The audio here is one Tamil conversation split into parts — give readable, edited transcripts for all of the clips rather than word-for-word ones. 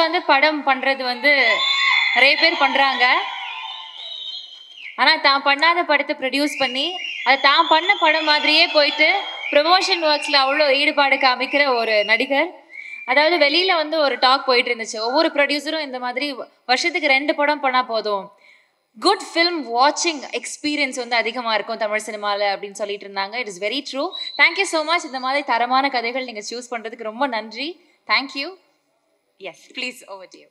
வந்து படம் பண்றது வந்து நிறைய பேர் பண்றாங்க. ஆனா தான் பண்ணாத படத்தை ப்ரொடியூஸ் பண்ணி அதை தான் பண்ண படம் மாதிரியே போயிட்டு ப்ரொமோஷன் ஒர்க்ஸ்ல அவ்வளோ ஈடுபாடு காமிக்கிற ஒரு நடிகர். அதாவது வெளியில வந்து ஒரு டாக் போயிட்டு இருந்துச்சு, ஒவ்வொரு ப்ரொடியூசரும் இந்த மாதிரி வருஷத்துக்கு 2 படம் பண்ணா போதும், குட் ஃபிலிம் வாட்சிங் எக்ஸ்பீரியன்ஸ் வந்து அதிகமாக இருக்கும் தமிழ் சினிமாவில் அப்படின்னு சொல்லிட்டு இருந்தாங்க. It is very true. Thank you so much. இந்த மாதிரி தரமான கதைகள் நீங்கள் சூஸ் பண்ணுறதுக்கு ரொம்ப நன்றி. Thank you. Yes please, over to you.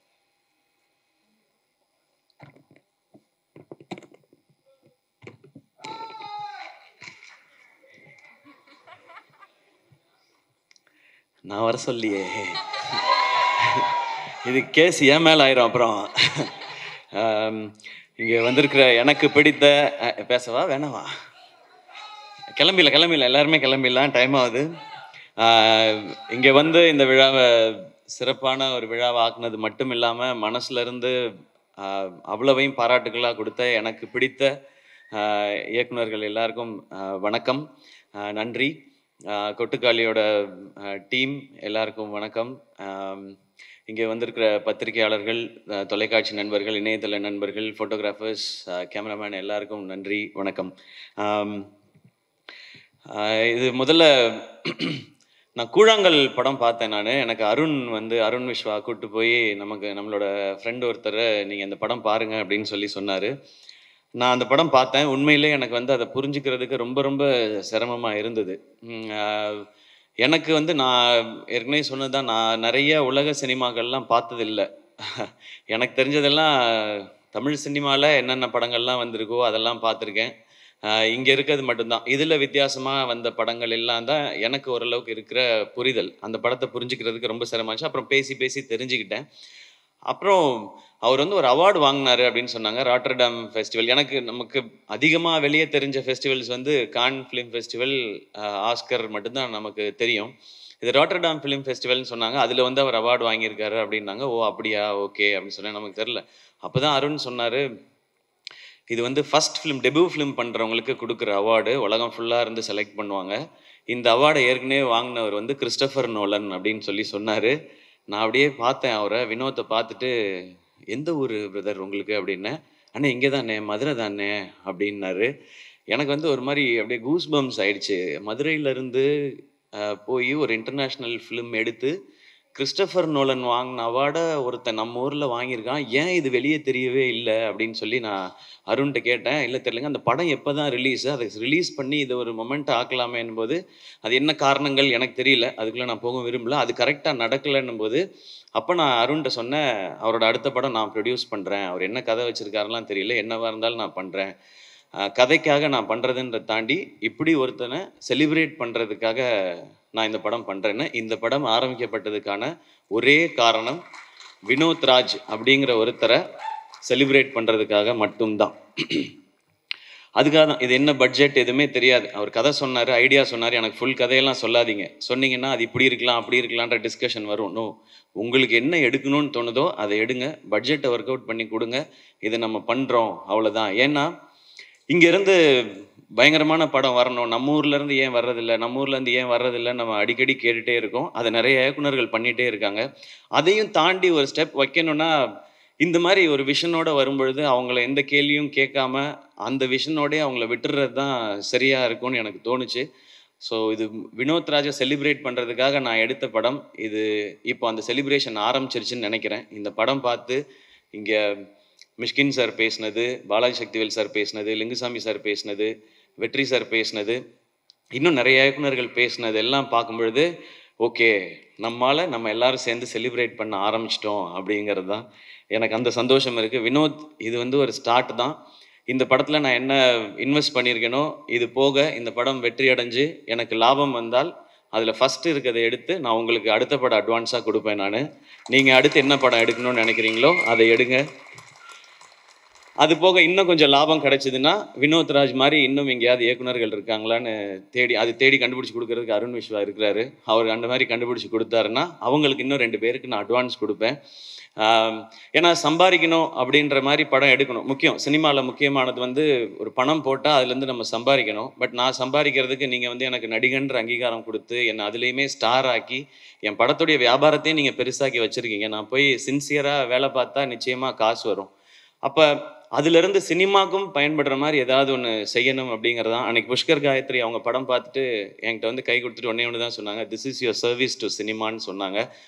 நான் வர சொல்லியே, இது கேஸ் ஏன் மேலே ஆயிரும். அப்புறம் இங்கே வந்திருக்கிற எனக்கு பிடித்த பேசவா வேணாவா? கிளம்பில எல்லாருமே கிளம்பிடலாம், டைம் ஆகுது. இங்கே வந்து இந்த விழாவை சிறப்பான ஒரு விழாவை ஆக்குனது மட்டும் இல்லாமல் மனசுலேருந்து அவ்வளவையும் பாராட்டுகளாக கொடுத்த எனக்கு பிடித்த இயக்குனர்கள் எல்லாருக்கும் வணக்கம், நன்றி. கொட்டுக்காளியோட டீம் எல்லாருக்கும் வணக்கம். இங்கே வந்திருக்கிற பத்திரிகையாளர்கள், தொலைக்காட்சி நண்பர்கள், இணையதள நண்பர்கள், ஃபோட்டோகிராஃபர்ஸ், கேமராமேன் எல்லாருக்கும் நன்றி, வணக்கம். இது முதல்ல நான் கூழாங்கல் படம் பார்த்தேன். எனக்கு அருண் விஸ்வா கூப்பிட்டு போய் நம்மளோட ஃப்ரெண்டு ஒருத்தர் நீங்கள் இந்த படம் பாருங்க அப்படின்னு சொன்னார். நான் அந்த படம் பார்த்தேன். உண்மையிலே எனக்கு வந்து அதை புரிஞ்சுக்கிறதுக்கு ரொம்ப ரொம்ப சிரமமாக இருந்தது. எனக்கு வந்து நான் ஏற்கனவே சொன்னது தான், நான் நிறைய உலக சினிமாக்கள்லாம் பார்த்ததில்லை. எனக்கு தெரிஞ்சதெல்லாம் தமிழ் சினிமாவில் என்னென்ன படங்கள்லாம் வந்திருக்கோ அதெல்லாம் பார்த்துருக்கேன். இங்கே இருக்கிறது மட்டும்தான். இதில் வித்தியாசமாக வந்த படங்கள் எல்லாம் தான் எனக்கு ஓரளவுக்கு இருக்கிற புரிதல். அந்த படத்தை புரிஞ்சுக்கிறதுக்கு ரொம்ப சிரமமாச்சு. அப்புறம் பேசி தெரிஞ்சுக்கிட்டேன். அப்புறம் அவர் வந்து ஒரு அவார்டு வாங்கினாரு அப்படின்னு சொன்னாங்க, ராட்டர்டாம் ஃபெஸ்டிவல். நமக்கு அதிகமாக வெளியே தெரிஞ்ச ஃபெஸ்டிவல்ஸ் வந்து கான் ஃபிலிம் ஃபெஸ்டிவல், ஆஸ்கர் மட்டும்தான் நமக்கு தெரியும். இது ராட்டர்டாம் ஃபிலிம் ஃபெஸ்டிவல்னு சொன்னாங்க. அதில் வந்து அவர் அவார்டு வாங்கியிருக்காரு அப்படின்னாங்க. ஓ அப்படியா, ஓகே அப்படின்னு சொன்னேன். நமக்கு தெரில. அப்போ தான் அருண் சொன்னார், இது வந்து ஃபஸ்ட் ஃபிலிம், டெபியூ ஃபிலிம் பண்ணுறவங்களுக்கு கொடுக்குற அவார்டு, உலகம் ஃபுல்லாக இருந்து செலக்ட் பண்ணுவாங்க. இந்த அவார்டை ஏற்கனவே வாங்கினவர் வந்து கிறிஸ்டோஃபர் நோலன் அப்படின்னு சொன்னார். நான் அப்படியே பார்த்தேன் அவரை, வினோத்தை பார்த்துட்டு, எந்த ஊர் பிரதர் உங்களுக்கு அப்படின்னேன். அண்ணே இங்கே தானே, மதுரை தானே அப்படின்னாரு. எனக்கு வந்து ஒரு மாதிரி அப்படியே கூஸ் பம்ஸ் ஆயிடுச்சு. மதுரையிலேருந்து போய் ஒரு இன்டர்நேஷ்னல் ஃபிலிம் எடுத்து கிறிஸ்டோஃபர் நோலன் வாங்கின அவார்டை ஒருத்தன் நம்ம ஊரில் வாங்கியிருக்கான், ஏன் இது வெளியே தெரியவே இல்லை அப்படின்னு நான் அருண்கிட்ட கேட்டேன். இல்லை தெரியலங்க, அந்த படம் எப்போ தான் ரிலீஸு, அதை ரிலீஸ் பண்ணி இதை ஒரு மொமெண்ட் ஆக்கலாமேன்னும் போது அது என்ன காரணங்கள் எனக்கு தெரியல, அதுக்குள்ளே நான் போக விரும்பல, அது கரெக்டாக நடக்கலைன்னும் போது அப்போ நான் அருண்கிட்ட சொன்னேன், அவரோட அடுத்த படம் நான் ப்ரொடியூஸ் பண்ணுறேன், அவர் என்ன கதை வச்சுருக்காருலாம் தெரியல, என்னவாக இருந்தாலும் நான் பண்ணுறேன், கதைக்காக நான் பண்ணுறதுன்றதை தாண்டி இப்படி ஒருத்தனை செலிப்ரேட் பண்ணுறதுக்காக நான் இந்த படம் பண்ணுறேன்னு. இந்த படம் ஆரம்பிக்கப்பட்டதுக்கான ஒரே காரணம் வினோத் ராஜ் அப்படிங்கிற ஒருத்தரை செலிப்ரேட் பண்ணுறதுக்காக மட்டும்தான். அதுக்காக தான். இது என்ன பட்ஜெட் எதுவுமே தெரியாது. அவர் கதை சொன்னார், ஐடியா சொன்னார். எனக்கு ஃபுல் கதையெல்லாம் சொல்லாதீங்க, சொன்னீங்கன்னா அது இப்படி இருக்கலாம் அப்படி இருக்கலான்ற டிஸ்கஷன் வரும். நோ, உங்களுக்கு என்ன எடுக்கணும்னு தோணுதோ அதை எடுங்க, பட்ஜெட்டை ஒர்க் அவுட் பண்ணி கொடுங்க, இதை நம்ம பண்ணுறோம், அவ்வளோதான். ஏன்னா இங்கேருந்து பயங்கரமான படம் வரணும், நம்ம ஊர்லேருந்து ஏன் வர்றதில்லை, நம்ம ஊர்லேருந்து ஏன் வர்றதில்லை, நம்ம அடிக்கடி கேட்டுகிட்டே இருக்கோம். அதை நிறைய இயக்குனர்கள் பண்ணிகிட்டே இருக்காங்க. அதையும் தாண்டி ஒரு ஸ்டெப் வைக்கணும்னா இந்த மாதிரி ஒரு விஷனோடு வரும்பொழுது அவங்கள எந்த கேள்வியும் கேட்காம அந்த விஷனோடே அவங்கள விட்டுறது தான் சரியாக இருக்கும்னு எனக்கு தோணுச்சு. ஸோ இது வினோத் ராஜை செலிப்ரேட் பண்ணுறதுக்காக நான் எடுத்த படம் இது. இப்போ அந்த செலிப்ரேஷன் ஆரம்பிச்சிருச்சுன்னு நினைக்கிறேன். இந்த படம் பார்த்து இங்கே மிஷ்கின் சார் பேசினது, பாலாஜி சக்திவேல் சார் பேசினது, லிங்குசாமி சார் பேசினது, வெற்றி சார் பேசினது, இன்னும் நிறைய இயக்குனர்கள் பேசினது எல்லாம் பார்க்கும்பொழுது ஓகே, நம்ம எல்லாரும் சேர்ந்து செலிப்ரேட் பண்ண ஆரம்பிச்சிட்டோம் அப்படிங்கிறது தான் எனக்கு அந்த சந்தோஷம் இருக்குது. வினோத், இது வந்து ஒரு ஸ்டார்ட் தான். இந்த படத்தில் நான் என்ன இன்வெஸ்ட் பண்ணியிருக்கேனோ இது போக இந்த படம் வெற்றி அடைஞ்சு எனக்கு லாபம் வந்தால் அதில் ஃபஸ்ட்டு இருக்கிறத எடுத்து நான் உங்களுக்கு அடுத்த படம் அட்வான்ஸாக கொடுப்பேன். நீங்கள் அடுத்து என்ன படம் எடுக்கணும்னு நினைக்கிறீங்களோ அதை எடுங்க. அது போக இன்னும் கொஞ்சம் லாபம் கிடைச்சதுன்னா வினோத் ராஜ் மாதிரி இன்னும் எங்கேயாவது இயக்குனர்கள் இருக்காங்களான்னு தேடி கண்டுபிடிச்சி கொடுக்கறதுக்கு அருண் விஸ்வா இருக்கிறாரு. அவர் அந்த மாதிரி கண்டுபிடிச்சி கொடுத்தாருன்னா அவங்களுக்கு இன்னும் 2 பேருக்கு நான் அட்வான்ஸ் கொடுப்பேன். ஏன்னா சம்பாதிக்கணும் அப்படின்ற மாதிரி படம் எடுக்கணும். முக்கியம், சினிமாவில் முக்கியமானது வந்து ஒரு பணம் போட்டால் அதுலேருந்து நம்ம சம்பாதிக்கணும். பட் நான் சம்பாதிக்கிறதுக்கு நீங்கள் வந்து எனக்கு நடிகன்ற அங்கீகாரம் கொடுத்து என்னை அதுலேயுமே ஸ்டார் ஆக்கி என் படத்துடைய வியாபாரத்தையும் நீங்கள் பெருசாக்கி வச்சுருக்கீங்க. நான் போய் சின்சியராக வேலை பார்த்தா நிச்சயமாக காசு வரும். அப்போ அதுலேருந்து சினிமாக்கும் பயன்படுற மாதிரி ஏதாவது ஒன்று செய்யணும் அப்படிங்கிறதான். அன்னைக்கு புஷ்கர் காயத்ரி அவங்க படம் பார்த்துட்டு என்கிட்ட வந்து கை கொடுத்துட்டு ஒன்று தான் சொன்னாங்க, this is your service to சினிமான்னு சொன்னாங்க.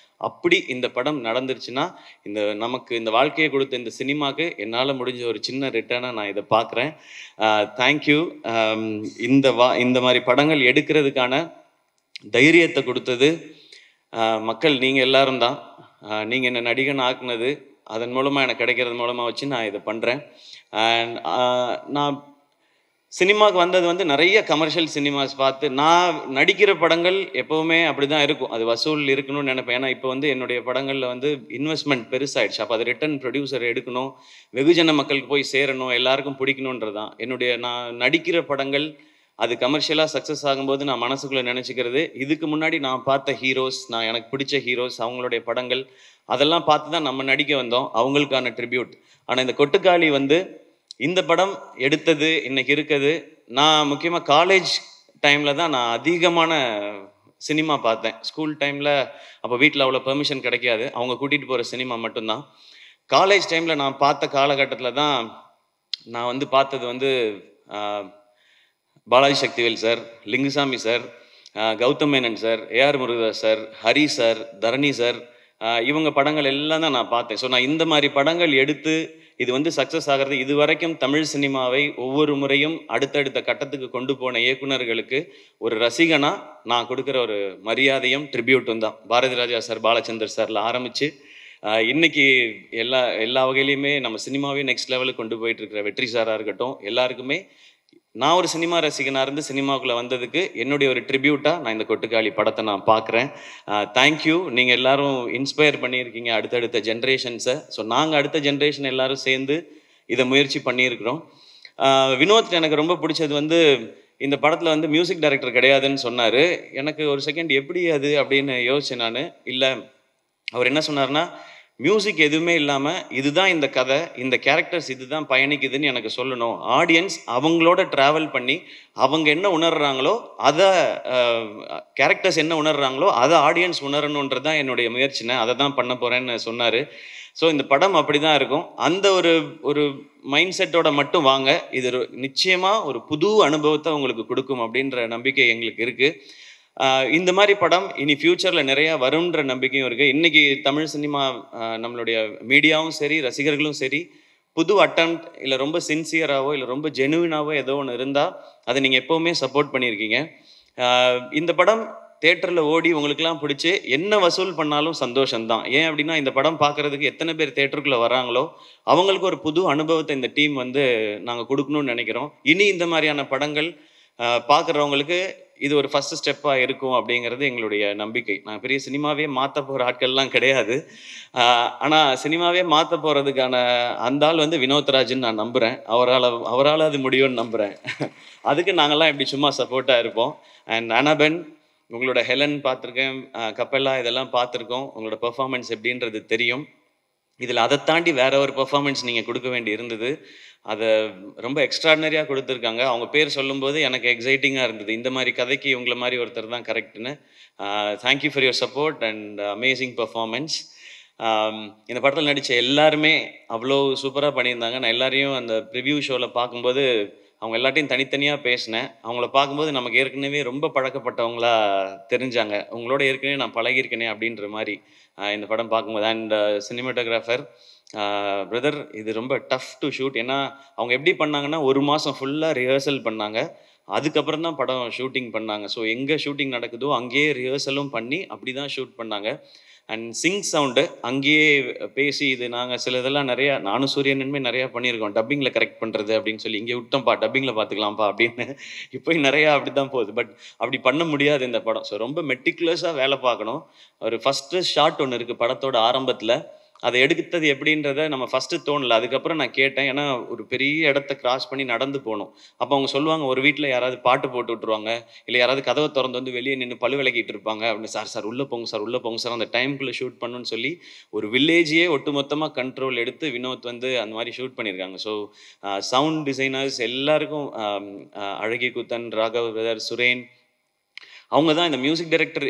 அப்படி இந்த படம் நடந்துருச்சுன்னா நமக்கு இந்த வாழ்க்கையை கொடுத்த இந்த சினிமாவுக்கு என்னால் முடிஞ்ச ஒரு சின்ன ரிட்டர்னாக நான் இதை பார்க்குறேன். தேங்க்யூ. இந்த மாதிரி படங்கள் எடுக்கிறதுக்கான தைரியத்தை கொடுத்தது மக்கள் நீங்கள் எல்லாரும் தான். நீங்கள் என்னை நடிகன் ஆக்குனது, அதன் மூலமாக எனக்கு கிடைக்கிறது மூலமாக வச்சு நான் இதை பண்ணுறேன். அண்ட் நான் சினிமாவுக்கு வந்தது வந்து நிறைய கமர்ஷியல் சினிமாஸ் பார்த்து, நான் நடிக்கிற படங்கள் எப்போவுமே அப்படி தான் இருக்கும். அது வசூல் இருக்கணும்னு நினைப்பேன். ஏன்னா இப்போ வந்து என்னுடைய படங்களில் வந்து இன்வெஸ்ட்மெண்ட் பெருசாகிடுச்சு. அப்போ அது ரிட்டர்ன் ப்ரொடியூசர் எடுக்கணும், வெகுஜன மக்களுக்கு போய் சேரணும், எல்லாருக்கும் பிடிக்கணுன்றது தான் நான் நடிக்கிற படங்கள். அது கமர்ஷியலாக சக்ஸஸ் ஆகும்போது நான் மனசுக்குள்ளே நினச்சிக்கிறது, இதுக்கு முன்னாடி நான் பார்த்த ஹீரோஸ், எனக்கு பிடிச்ச ஹீரோஸ், அவங்களுடைய படங்கள் அதெல்லாம் பார்த்து தான் நம்ம நடிக்க வந்தோம், அவங்களுக்கான ட்ரிபியூட். ஆனால் இந்த கொட்டுக்காளி வந்து இந்த படம் எடுத்தது இன்னைக்கு இருக்குது. நான் முக்கியமாக காலேஜ் டைமில் தான் நான் அதிகமான சினிமா பார்த்தேன். ஸ்கூல் டைமில் அப்போ வீட்டில் அவ்வளோ பெர்மிஷன் கிடைக்காது, அவங்க கூட்டிகிட்டு போகிற சினிமா மட்டும்தான். காலேஜ் டைமில் நான் பார்த்த காலகட்டத்தில் தான் நான் வந்து பார்த்தது வந்து Balaji Sakthivel sir, Lingusamy sir, Gautham Menon sir, AR Murugadoss sir, Hari sir, Dharani sir, இவங்க படங்கள் எல்லாம் தான் நான் பார்த்தேன். ஸோ நான் இந்த மாதிரி படங்கள் எடுத்து இது வந்து சக்ஸஸ் ஆகிறது, இது வரைக்கும் தமிழ் சினிமாவை ஒவ்வொரு முறையும் அடுத்தடுத்த கட்டத்துக்கு கொண்டு போன இயக்குனர்களுக்கு ஒரு ரசிகனாக நான் கொடுக்குற ஒரு மரியாதையும் ட்ரிபியூட்டும் தான். பாரதி ராஜா சார், பாலச்சந்தர் சார்ல ஆரம்பித்து இன்னைக்கு எல்லா வகையிலையுமே நம்ம சினிமாவே நெக்ஸ்ட் லெவலுக்கு கொண்டு போயிட்டு இருக்கிற வெற்றி சாராக இருக்கட்டும், எல்லாருக்குமே நான் ஒரு சினிமா ரசிகனாக இருந்து சினிமாவுக்குள்ளே வந்ததுக்கு என்னுடைய ஒரு ட்ரிபியூட்டாக நான் இந்த கொட்டுக்காளி படத்தை நான் பார்க்குறேன். தேங்க்யூ. நீங்கள் எல்லாரும் இன்ஸ்பயர் பண்ணியிருக்கீங்க அடுத்தடுத்த ஜென்ரேஷன்ஸை. ஸோ நாங்கள் அடுத்த ஜென்ரேஷன் எல்லாரும் சேர்ந்து இதை முயற்சி பண்ணியிருக்கிறோம். வினோத் எனக்கு ரொம்ப பிடிச்சது வந்து இந்த படத்தில் வந்து மியூசிக் டைரக்டர் கிடையாதுன்னு சொன்னார். எனக்கு ஒரு செகண்ட் எப்படி அது அப்படின்னு யோசிச்சேன் நான். இல்லை, அவர் என்ன சொன்னார்னா, மியூசிக் எதுவுமே இல்லாமல் இதுதான் இந்த கதை, இந்த கேரக்டர்ஸ் இதுதான் பயணிக்குதுன்னு எனக்கு சொல்லணும். ஆடியன்ஸ் அவங்களோட ட்ராவல் பண்ணி அவங்க என்ன உணர்றாங்களோ அதை, கேரக்டர்ஸ் என்ன உணர்றாங்களோ அதை ஆடியன்ஸ் உணரணுன்றது தான் என்னுடைய முயற்சினை, அதை தான் பண்ண போகிறேன்னு சொன்னார். ஸோ இந்த படம் அப்படி தான் இருக்கும். அந்த ஒரு மைண்ட் செட்டோட மட்டும் வாங்க, இது நிச்சயமாக ஒரு புது அனுபவத்தை உங்களுக்கு கொடுக்கும் அப்படின்ற நம்பிக்கை எங்களுக்கு இருக்குது. இந்த மாதிரி படம் இனி ஃப்யூச்சரில் நிறையா வரும்ன்ற நம்பிக்கையும் இருக்குது. இன்றைக்கி தமிழ் சினிமா, நம்மளுடைய மீடியாவும் சரி, ரசிகர்களும் சரி, புது அட்டம்ப்ட் இல்லை ரொம்ப சின்சியராகவோ இல்லை ரொம்ப ஜெனுவினாவோ ஏதோ ஒன்று இருந்தால் அதை நீங்கள் எப்போவுமே சப்போர்ட் பண்ணியிருக்கீங்க. இந்த படம் தேட்டரில் ஓடி உங்களுக்கெல்லாம் பிடிச்சி என்ன வசூல் பண்ணாலும் சந்தோஷம்தான். ஏன் அப்படின்னா, இந்த படம் பார்க்குறதுக்கு எத்தனை பேர் தேட்டருக்குள்ளே வராங்களோ அவங்களுக்கு ஒரு புது அனுபவத்தை இந்த டீம் வந்து நாங்கள் கொடுக்கணும்னு நினைக்கிறோம். இனி இந்த மாதிரியான படங்கள் பார்க்குறவங்களுக்கு இது ஒரு ஃபர்ஸ்ட் ஸ்டெப்பாக இருக்கும் அப்படிங்கிறது எங்களுடைய நம்பிக்கை. நான் பெரிய சினிமாவே மாற்ற போகிற ஆட்கள்லாம் கிடையாது. ஆனால் சினிமாவே மாற்ற போகிறதுக்கான அந்த ஆள் வந்து வினோத்ராஜ்ன்னு நான் நம்புகிறேன். அவரால் அது முடியும்னு நம்புகிறேன். அதுக்கு நாங்கள்லாம் இப்படி சும்மா சப்போர்ட்டாக இருப்போம். அண்ட் அனபென், உங்களோட ஹெலன் பார்த்துருக்கேன், கப்பெல்லா இதெல்லாம் பார்த்துருக்கோம். உங்களோட பெர்ஃபார்மன்ஸ் எப்படின்றது தெரியும். இதில் அதை தாண்டி வேற ஒரு பெர்ஃபார்மன்ஸ் நீங்கள் கொடுக்க வேண்டி இருந்தது. அதை ரொம்ப எக்ஸ்ட்ராடினரியாக கொடுத்துருக்காங்க. அவங்க பேர் சொல்லும்போது எனக்கு எக்ஸைட்டிங்காக இருந்தது. இந்த மாதிரி கதைக்கு இவங்கள மாதிரி ஒருத்தர் தான் கரெக்டுன்னு. Thank you for your support and amazing performance. இந்த படத்தில் நடித்த எல்லாருமே அவ்வளோ சூப்பராக பண்ணியிருந்தாங்க. நான் எல்லாரையும் அந்த ப்ரிவ்யூ ஷோவில் பார்க்கும்போது அவங்க எல்லாத்தையும் தனித்தனியாக பேசினேன். அவங்கள பார்க்கும்போது நமக்கு ஏற்கனவே ரொம்ப பழக்கப்பட்டவங்களா தெரிஞ்சாங்க. உங்களோட ஏற்கனவே நான் பழகியிருக்கேனே அப்படின்ற மாதிரி இந்த படம் பார்க்கும்போது. அண்ட் சினிமாட்டோகிராஃபர் பிரதர், இது ரொம்ப டஃப் டு ஷூட். ஏன்னா அவங்க எப்படி பண்ணாங்கன்னா, 1 மாதம் ஃபுல்லாக ரிஹர்சல் பண்ணாங்க, அதுக்கப்புறம் தான் படம் ஷூட்டிங் பண்ணாங்க. ஸோ எங்கே ஷூட்டிங் நடக்குதோ அங்கேயே ரிஹர்சலும் பண்ணி அப்படி தான் ஷூட் பண்ணாங்க. அண்ட் சிங் சவுண்டு அங்கேயே பேசி, இது நாங்கள் சில இதெல்லாம் நிறையா, நானும் சூரியனுமே நிறையா பண்ணியிருக்கோம், டப்பிங்கில் கரெக்ட் பண்ணுறது அப்படின்னு சொல்லி. இங்கே விட்டோம்ப்பா, டப்பிங்கில் பார்த்துக்கலாம்ப்பா அப்படின்னு. இப்போ நிறையா அப்படி தான் போகுது. பட் அப்படி பண்ண முடியாது இந்த படம். ஸோ ரொம்ப மெட்டிகுலஸாக வேலை பார்க்கணும். ஒரு ஃபஸ்ட்டு ஷாட் ஒன்று இருக்குது படத்தோட ஆரம்பத்தில். அதை எடுத்தது எப்படின்றத நம்ம ஃபஸ்ட்டு தோணல. அதுக்கப்புறம் நான் கேட்டேன். ஏன்னா ஒரு பெரிய இடத்த கிராஸ் பண்ணி நடந்து போகணும். அப்போ அவங்க சொல்லுவாங்க, ஒரு வீட்டில் யாராவது பாட்டு போட்டு விட்டுருவாங்க, இல்லை யாராவது கதவை திறந்து வந்து வெளியே நின்று பல்லு விளக்கிட்டு இருப்பாங்க அப்படின்னு. சார் சார் உள்ளே போங்க சார், உள்ளே போங்க சார், அந்த டைமுக்குள்ளே ஷூட் பண்ணணும்னு சொல்லி ஒரு வில்லேஜையே ஒட்டுமொத்தமாக கண்ட்ரோல் எடுத்து வினோத் வந்து அந்த மாதிரி ஷூட் பண்ணியிருக்காங்க. ஸோ சவுண்ட் டிசைனர்ஸ் எல்லாருக்கும், அழகி குத்தன், ராகவ் பிரதர், சுரேன், அவங்க தான் இந்த மியூசிக் டைரக்டர்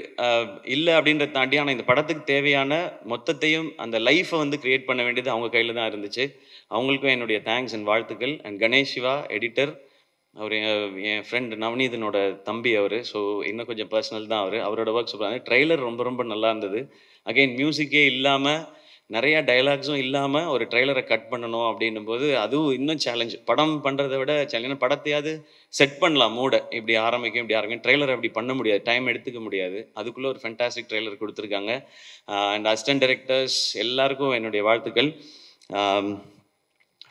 இல்லை அப்படின்றத தாண்டி, ஆனால் இந்த படத்துக்கு தேவையான மொத்தத்தையும் அந்த லைஃப்பை வந்து கிரியேட் பண்ண வேண்டியது அவங்க கையில் தான் இருந்துச்சு. அவங்களுக்கும் என்னுடைய தேங்க்ஸ் அண்ட் வாழ்த்துக்கள். அண்ட் கணேஷ் சிவா எடிட்டர், அவர் என் ஃப்ரெண்ட் நவநீதனோட தம்பி அவர். ஸோ இன்னும் கொஞ்சம் பர்சனல் தான் அவர். அவரோட ஒர்க் சொல்கிறாங்க. ட்ரெய்லர் ரொம்ப ரொம்ப நல்லா இருந்தது. அகைன் மியூசிக்கே இல்லாமல், நிறையா டைலாக்ஸும் இல்லாமல் ஒரு ட்ரெய்லரை கட் பண்ணணும் அப்படின்னும் போது அதுவும் இன்னும் சேலஞ்ச். படம் பண்ணுறதை விட சேலஞ்ச். படத்தையாவது செட் பண்ணலாம், மூடை இப்படி ஆரம்பிக்கும். ட்ரெய்லர் அப்படி பண்ண முடியாது, டைம் எடுத்துக்க முடியாது. அதுக்குள்ளே ஒரு ஃபென்டாஸ்டிக் ட்ரெய்லர் கொடுத்துருக்காங்க. அண்ட் அசிஸ்டன்ட் டைரக்டர்ஸ் எல்லாருக்கும் என்னுடைய வாழ்த்துக்கள்.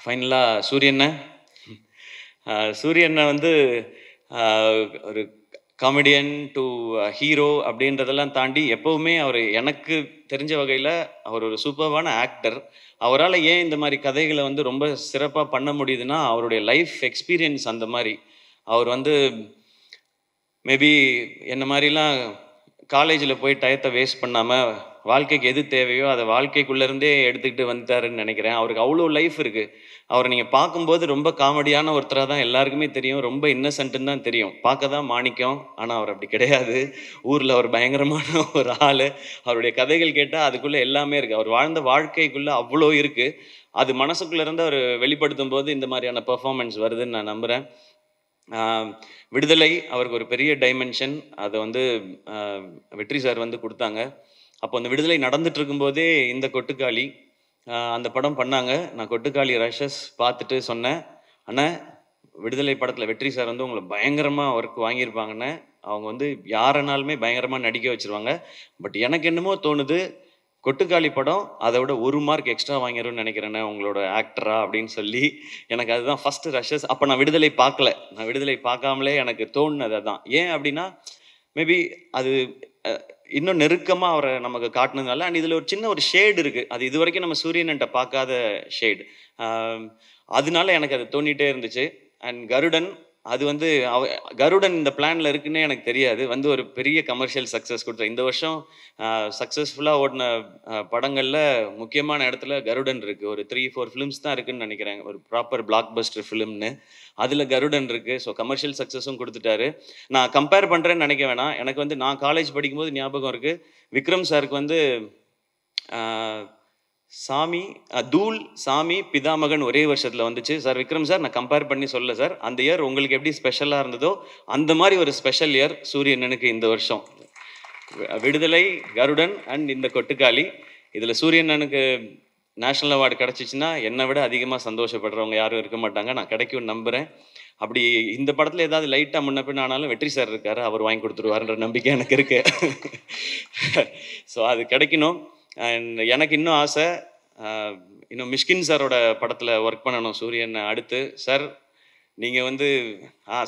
ஃபைனலாக சூரியனை வந்து ஒரு காமெடியன் டு ஹீரோ அப்படின்றதெல்லாம் தாண்டி எப்போவுமே அவர் எனக்கு தெரிஞ்ச வகையில் அவர் ஒரு சூப்பர்வான ஆக்டர். அவரால் ஏன் இந்த மாதிரி கதைகளை வந்து ரொம்ப சிறப்பாக பண்ண முடியுதுன்னா, அவருடைய லைஃப் எக்ஸ்பீரியன்ஸ் அந்த மாதிரி. அவர் வந்து மேபி என்ன மாதிரிலாம் காலேஜில் போய் டயத்தை வேஸ்ட் பண்ணாமல் வாழ்க்கைக்கு எது தேவையோ அதை வாழ்க்கைக்குள்ளேருந்தே எடுத்துக்கிட்டு வந்துட்டாருன்னு நினைக்கிறேன். அவருக்கு அவ்வளோ லைஃப் இருக்குது. அவரை நீங்கள் பார்க்கும்போது ரொம்ப காமெடியான ஒருத்தராக தான் எல்லாருக்குமே தெரியும். ரொம்ப இன்னசென்ட்டுன்னு தான் தெரியும். பார்க்க தான் மாணிக்கம், ஆனால் அவர் அப்படி கிடையாது. ஊரில் அவர் பயங்கரமான ஒரு ஆள். அவருடைய கதைகள் கேட்டால் அதுக்குள்ளே எல்லாமே இருக்குது. அவர் வாழ்ந்த வாழ்க்கைக்குள்ளே அவ்வளோ இருக்குது. அது மனசுக்குள்ளேருந்து அவர் வெளிப்படுத்தும் போது இந்த மாதிரியான பெர்ஃபார்மன்ஸ் வருதுன்னு நான் நம்புகிறேன். விடுதலை அவருக்கு ஒரு பெரிய டைமென்ஷன். அதை வந்து வெற்றி சார் வந்து கொடுத்தாங்க. அப்போ அந்த விடுதலை நடந்துட்டு இருக்கும்போதே இந்த கொட்டுக்காளி அந்த படம் பண்ணாங்க. நான் கொட்டுக்காளி ரஷஸ் பார்த்துட்டு சொன்னேன், அண்ணா விடுதலை படத்தில் வெற்றி சார் வந்து உங்களை பயங்கரமாக ஒர்க் வாங்கியிருப்பாங்கன்னு. அவங்க வந்து யாருனாலுமே பயங்கரமாக நடிக்க வச்சுருவாங்க. பட் எனக்கு என்னமோ தோணுது, கொட்டுக்காளி படம் அதை விட 1 மார்க் எக்ஸ்ட்ரா வாங்கிடும்னு நினைக்கிறேண்ணே உங்களோட ஆக்டரா அப்படின்னு சொல்லி. எனக்கு அதுதான் ஃபஸ்ட்டு ரஷஸ். அப்போ நான் விடுதலை பார்க்கல. நான் விடுதலை பார்க்காமலே எனக்கு தோணுனது அதுதான். ஏன் அப்படின்னா, மேபி அது இன்னும் நெருக்கமாக அவரை நமக்கு காட்டினதுனால. அண்ட் இதில் ஒரு சின்ன ஒரு ஷேடு இருக்குது. அது இது வரைக்கும் நம்ம சூரியன்கிட்ட பார்க்காத ஷேடு. அதனால எனக்கு அது தோண்டிகிட்டே இருந்துச்சு. அண்ட் கருடன், அது வந்து கருடன் இந்த பிளானில் இருக்குன்னே எனக்கு தெரியாது. வந்து ஒரு பெரிய கமர்ஷியல் சக்ஸஸ் கொடுத்தேன். இந்த வருஷம் சக்ஸஸ்ஃபுல்லாக ஓடின படங்களில் முக்கியமான இடத்துல கருடன் இருக்குது. ஒரு 3-4 ஃபிலிம்ஸ் தான் இருக்குதுன்னு நினைக்கிறேன், ஒரு ப்ராப்பர் பிளாக் பஸ்டர் ஃபிலிம்னு. அதில் கருடன் இருக்குது. ஸோ கமர்ஷியல் சக்ஸஸும் கொடுத்துட்டாரு. நான் கம்பேர் பண்ணுறேன்னு நினைக்க வேணாம். எனக்கு வந்து நான் காலேஜ் படிக்கும்போது ஞாபகம் இருக்குது, விக்ரம் சாருக்கு வந்து தூள், சாமி, பிதாமகன் ஒரே வருஷத்தில் வந்துச்சு. சார் விக்ரம் சார், நான் கம்பேர் பண்ணி சொல்ல சார், அந்த இயர் உங்களுக்கு எப்படி ஸ்பெஷலாக இருந்ததோ அந்த மாதிரி ஒரு ஸ்பெஷல் இயர் சூரியனனுக்கு இந்த வருஷம். விடுதலை, கருடன் அண்ட் இந்த கொட்டுக்காளி, இதில் சூரியனனுக்கு நேஷ்னல் அவார்டு கிடச்சிச்சின்னா என்னை விட அதிகமாக சந்தோஷப்படுறவங்க யாரும் இருக்க மாட்டாங்க. நான் கிடைக்கும்னு நம்புகிறேன். அப்படி இந்த படத்தில் ஏதாவது லைட்டாக முன்ன பின்ன ஆனாலும் வெற்றி சார் இருக்கார், அவர் வாங்கி கொடுத்துருவாருன்ற நம்பிக்கை எனக்கு இருக்கு. ஸோ அது கிடைக்கணும். அண்ட் எனக்கு இன்னும் ஆசை, இன்னும் மிஷ்கின் சாரோட படத்தில் ஒர்க் பண்ணணும் சூரியன் அடுத்து. சார் நீங்கள் வந்து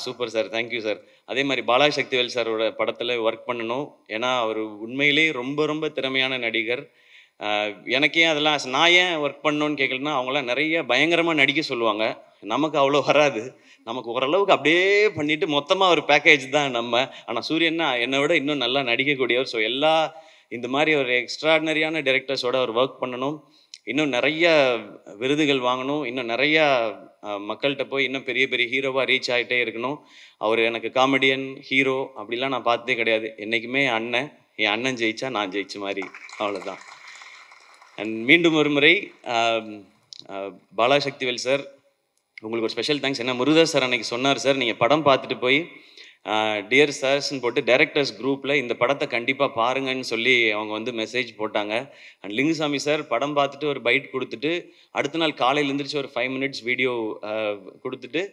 சூப்பர் சார், தேங்க்யூ சார். அதே மாதிரி பாலா சக்திவேல் சாரோட படத்தில் ஒர்க் பண்ணணும். ஏன்னா அவர் உண்மையிலே ரொம்ப ரொம்ப திறமையான நடிகர். எனக்கு ஏன் அதெல்லாம் நான் ஏன் ஒர்க் பண்ணணும்னு கேட்கலன்னா, அவங்களாம் நிறைய பயங்கரமாக நடிக்க சொல்லுவாங்க. நமக்கு அவ்வளோ வராது. நமக்கு ஓரளவுக்கு அப்படியே பண்ணிவிட்டு மொத்தமாக ஒரு பேக்கேஜ் தான் நம்ம. ஆனால் சூரியன்னா என்னை விட இன்னும் நல்லா நடிக்கக்கூடியவர். ஸோ இந்த மாதிரி ஒரு எக்ஸ்ட்ராடினரியான டைரக்டர்ஸோட அவர் ஒர்க் பண்ணணும். இன்னும் நிறைய விருதுகள் வாங்கணும். இன்னும் நிறையா மக்கள்கிட்ட போய் இன்னும் பெரிய பெரிய ஹீரோவாக ரீச் ஆகிட்டே இருக்கணும். அவர் எனக்கு காமெடியன், ஹீரோ அப்படிலாம் நான் பார்த்ததே கிடையாது. என்றைக்குமே அண்ணன், என் அண்ணன் ஜெயிச்சா நான் ஜெயிச்ச மாதிரி, அவ்வளோதான். அண்ட் மீண்டும் ஒரு முறை பாலா சக்திவேல் சார், உங்களுக்கு ஒரு ஸ்பெஷல் தேங்க்ஸ். ஏன்னா முருகதாஸ் சார் அன்னைக்கு சொன்னார், சார் நீங்கள் படம் பார்த்துட்டு போய் டியர் சார்ஸ்ன்னு போட்டு டைரக்டர்ஸ் குரூப்பில் இந்த படத்தை கண்டிப்பாக பாருங்கன்னு சொல்லி அவங்க வந்து மெசேஜ் போட்டாங்க. அண்ட் லிங்குசாமி சார் படம் பார்த்துட்டு ஒரு பைட் கொடுத்துட்டு அடுத்த நாள் காலையில் எழுந்திரிச்சு ஒரு 5 minutes வீடியோ கொடுத்துட்டு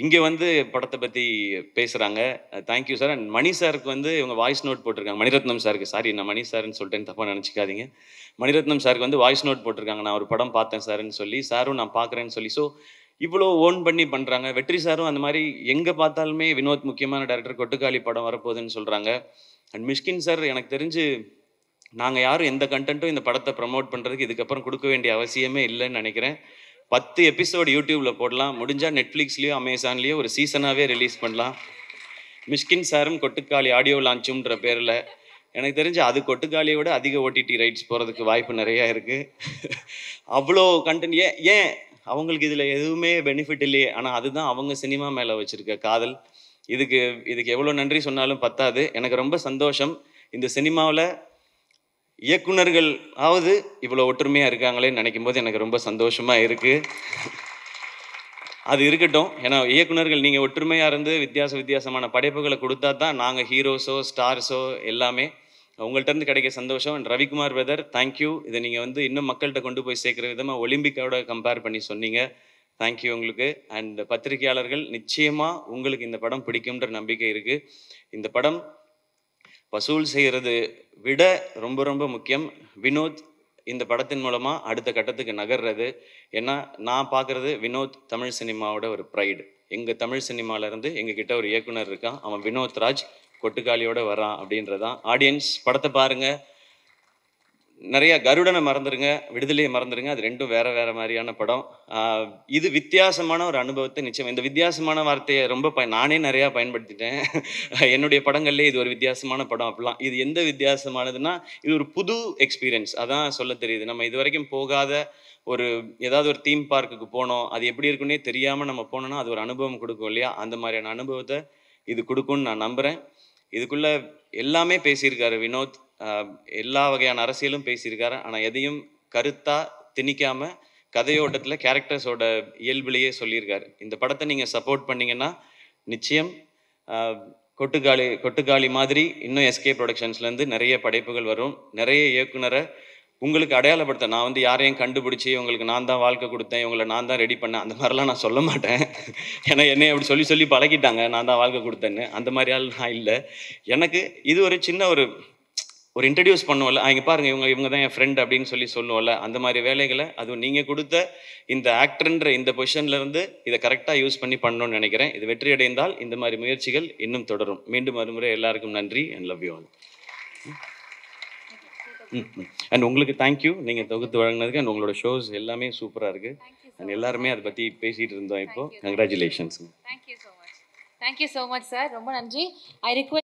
இங்கே வந்து படத்தை பற்றி பேசுகிறாங்க. Thank you sir. அண்ட் மணி சாருக்கு வந்து இவங்க வாய்ஸ் நோட் போட்டிருக்காங்க. மணிரத்னம் சாருக்கு, சாரி நான் மணி சார்ன்னு சொல்லிட்டேன்னு தப்பாக நினச்சிக்காதீங்க. மணிரத்னம் சாருக்கு வந்து வாய்ஸ் நோட் போட்டிருக்காங்க, நான் ஒரு படம் பார்த்தேன் சார்ன்னு சொல்லி. சாரும் நான் பார்க்குறேன்னு சொல்லி. ஸோ இவ்வளோ ஓன் பண்ணி பண்ணுறாங்க. வெற்றி சாரும் அந்த மாதிரி எங்கே பார்த்தாலுமே வினோத் முக்கியமான டைரக்டர், கொட்டுக்காளி படம் வரப்போகுதுன்னு சொல்கிறாங்க. அண்ட் மிஷ்கின் சார் எனக்கு தெரிஞ்சு நாங்கள் யாரும் எந்த கண்டென்ட்டும் இந்த படத்தை ப்ரமோட் பண்ணுறதுக்கு இதுக்கப்புறம் கொடுக்க வேண்டிய அவசியமே இல்லைன்னு நினைக்கிறேன். 10 எபிசோடு யூடியூப்பில் போடலாம், முடிஞ்சால் நெட்ஃப்ளிக்ஸ்லேயோ அமேசான்லேயோ ஒரு சீசனாகவே ரிலீஸ் பண்ணலாம். மிஷ்கின் சாரும் கொட்டுக்காளி ஆடியோ லான்ச்சுன்ற பேரில் எனக்கு தெரிஞ்சு அது கொட்டுக்காளியை விட அதிக ஓடிடி ரைட்ஸ் போகிறதுக்கு வாய்ப்பு நிறையா இருக்குது. அவ்வளோ கண்டென்ட் ஏன் அவங்களுக்கு இதில் எதுவுமே பெனிஃபிட் இல்லையே, ஆனால் அதுதான் அவங்க சினிமா மேலே வச்சுருக்க காதல். இதுக்கு எவ்வளோ நன்றி சொன்னாலும் பத்தாது. எனக்கு ரொம்ப சந்தோஷம் இந்த சினிமாவில் இயக்குனர்கள் ஆவது இவ்வளோ ஒற்றுமையாக இருக்காங்களேன்னு நினைக்கும் போது எனக்கு ரொம்ப சந்தோஷமாக இருக்குது. அது இருக்கட்டும், ஏன்னா இயக்குனர்கள் நீங்கள் ஒற்றுமையாக இருந்து வித்தியாசமான படைப்புகளை கொடுத்தா தான் நாங்கள் ஹீரோஸோ ஸ்டார்ஸோ எல்லாமே உங்கள்கிட்ட கிடைக்க சந்தோஷம். Ravikumar brother, thank you. இதை நீங்கள் இன்னும் மக்கள்கிட்ட கொண்டு போய் சேர்க்குற விதமாக ஒலிம்பிக்கோட கம்பேர் பண்ணி சொன்னீங்க. தேங்க்யூ உங்களுக்கு. அண்ட் பத்திரிகையாளர்கள், நிச்சயமாக உங்களுக்கு இந்த படம் பிடிக்கும்ன்ற நம்பிக்கை இருக்குது. இந்த படம் வசூல் செய்கிறது விட ரொம்ப ரொம்ப முக்கியம் வினோத் இந்த படத்தின் மூலமாக அடுத்த கட்டத்துக்கு நகர்றது. ஏன்னா நான் பார்க்குறது வினோத் தமிழ் சினிமாவோட ஒரு ப்ரைடு. எங்கள் தமிழ் சினிமாவிலேருந்து எங்ககிட்ட ஒரு இயக்குனர் இருக்கான், அவன் வினோத் ராஜ், கொட்டுக்காளியோட வரான் அப்படின்றதான். ஆடியன்ஸ் படத்தை பாருங்கள். நிறைய கருடனை மறந்துடுங்க, விடுதலையை மறந்துடுங்க, அது ரெண்டும் வேற வேற மாதிரியான படம். இது வித்தியாசமான ஒரு அனுபவத்தை நிச்சயம். இந்த வித்தியாசமான வார்த்தையை ரொம்ப நானே நிறையா பயன்படுத்திட்டேன் என்னுடைய படங்கள்லேயே. இது ஒரு வித்தியாசமான படம் அப்படிலாம். இது எந்த வித்தியாசமானதுன்னா இது ஒரு புது எக்ஸ்பீரியன்ஸ், அதான் சொல்ல தெரியுது. நம்ம இது வரைக்கும் போகாத ஏதாவது ஒரு தீம் பார்க்குக்கு போனோம், அது எப்படி இருக்குன்னே தெரியாமல் நம்ம போனோம்னா அது ஒரு அனுபவம் கொடுக்கும் இல்லையா, அந்த மாதிரியான அனுபவத்தை இது கொடுக்கும்னு நான் நம்புகிறேன். இதுக்குள்ளே எல்லாமே பேசியிருக்காரு வினோத், எல்லா வகையான அரசியலும் பேசியிருக்காரு. ஆனால் எதையும் கருத்தாக திணிக்காமல் கதையோட்டத்தில் கேரக்டர்ஸோட இயல்புலையே சொல்லியிருக்காரு. இந்த படத்தை நீங்கள் சப்போர்ட் பண்ணிங்கன்னா நிச்சயம் கொட்டுக்காளி மாதிரி இன்னும் எஸ்கே ப்ரொடக்ஷன்ஸ்லேருந்து நிறைய படைப்புகள் வரும். நிறைய இயக்குனரை உங்களுக்கு அடையாளப்படுத்த, நான் யாரையும் கண்டுபிடிச்சி உங்களுக்கு நான் தான் வாழ்க்கை கொடுத்தேன், இவங்களை நான் தான் ரெடி பண்ணேன், அந்த மாதிரிலாம் நான் சொல்ல மாட்டேன். ஏன்னா என்னை அப்படி சொல்லி பழகிட்டாங்க, நான் தான் வாழ்க்கை கொடுத்தேன்னு. அந்த மாதிரி ஆள் நான் இல்லை. எனக்கு இது ஒரு சின்ன ஒரு இன்ட்ரடியூஸ் பண்ணுவோம்ல, இங்கே பாருங்க இவங்க தான் என் ஃப்ரெண்ட் அப்படின்னு சொல்லுவோம்ல, அந்த மாதிரி வேலைகளை அதுவும் நீங்கள் கொடுத்த இந்த ஆக்டர்ன்ற இந்த பொசிஷன்லேருந்து இதை கரெக்டாக யூஸ் பண்ணி பண்ணணும்னு நினைக்கிறேன். இது வெற்றி அடைந்தால் இந்த மாதிரி முயற்சிகள் இன்னும் தொடரும். மீண்டும் மறுமுறை எல்லாருக்கும் நன்றி and love you all. And உங்களுக்கு தேங்க்யூ, நீங்கள் தொகுத்து வழங்கினதுக்கு. அண்ட் உங்களோட ஷோஸ் எல்லாமே சூப்பராக இருக்குது. அண்ட் எல்லாருமே அதை பற்றி பேசிகிட்டு இருந்தோம். இப்போ congratulations. Thank you so much sir, ரொம்ப நன்றி. I request